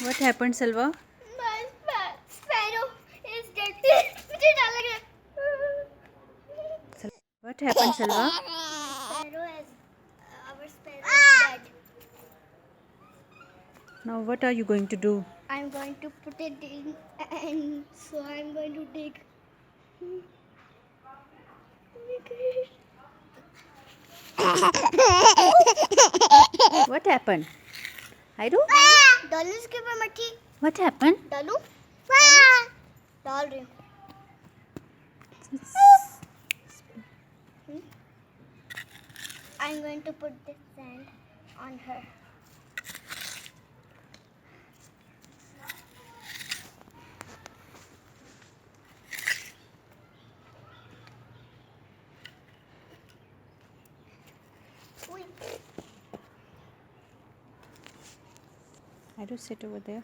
What happened, Salwa? My sparrow is dead. मुझे डर लग रहा है. What happened, Salwa? Sparrow is our sparrow is dead. Now what are you going to do? I'm going to put it in, and so I'm going to dig. What happened? Hairu? डालू इसके ऊपर मट्टी. What happened? डालू. डाल रही हूँ. I'm going to put this sand on her. Hairu, sit over there.